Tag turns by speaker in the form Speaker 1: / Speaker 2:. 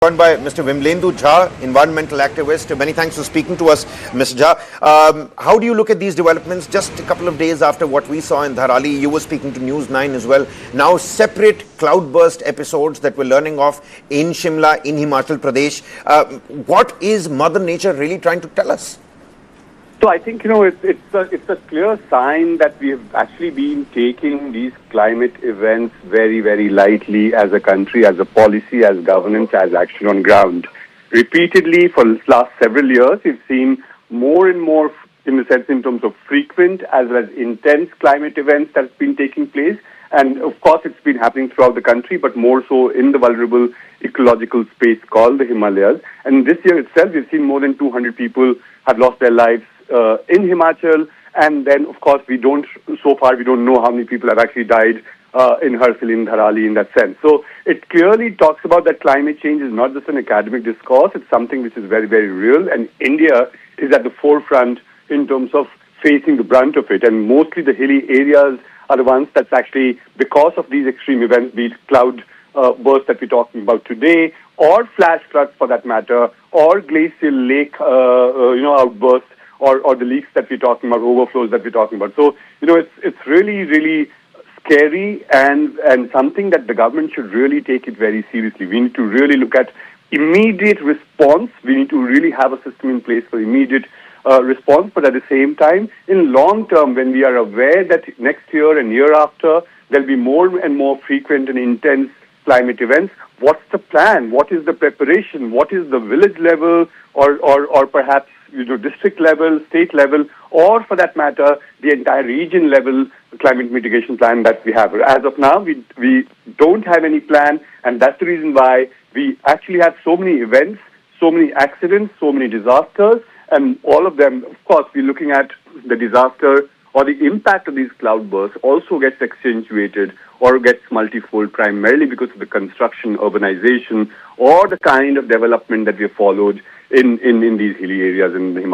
Speaker 1: Joined by Mr. Vimlendu Jha, environmental activist. Many thanks for speaking to us, Mr. Jha. How do you look at these developments? Just a couple of days after what we saw in Dharali, you were speaking to News 9 as well. Now, separate cloudburst episodes that we're learning of in Shimla, in Himachal Pradesh. What is Mother Nature really trying to tell us?
Speaker 2: So I think, it's a clear sign that we have actually been taking these climate events very, very lightly as a country, as a policy, as governance, as action on ground. Repeatedly for the last several years, we've seen more and more, in the sense in terms of frequent as well as intense climate events that have been taking place. And of course, it's been happening throughout the country, but more so in the vulnerable ecological space called the Himalayas. And this year itself, we've seen more than 200 people have lost their lives in Himachal, and then of course we don't know how many people have actually died in Harsil, in Dharali, in that sense. So it clearly talks about that climate change is not just an academic discourse, it's something which is very, very real, and India is at the forefront in terms of facing the brunt of it, and mostly the hilly areas are the ones that's actually, because of these extreme events, be it cloud bursts that we're talking about today, or flash floods for that matter, or glacial lake outbursts, or the leaks that we're talking about, overflows that we're talking about. So, it's really, really scary and something that the government should really take it very seriously. We need to really look at immediate response. We need to really have a system in place for immediate response. But at the same time, in long term, when we are aware that next year and year after, there'll be more and more frequent and intense climate events, what's the plan? What is the preparation? What is the village level or perhaps district level, state level, or for that matter, the entire region level climate mitigation plan that we have? As of now, we don't have any plan, and that's the reason why we actually have so many events, so many accidents, so many disasters, and all of them, of course, we're looking at the disaster or the impact of these cloudbursts also gets accentuated or gets multifold primarily because of the construction, urbanization, or the kind of development that we have followed in these hilly areas in the Himalayas.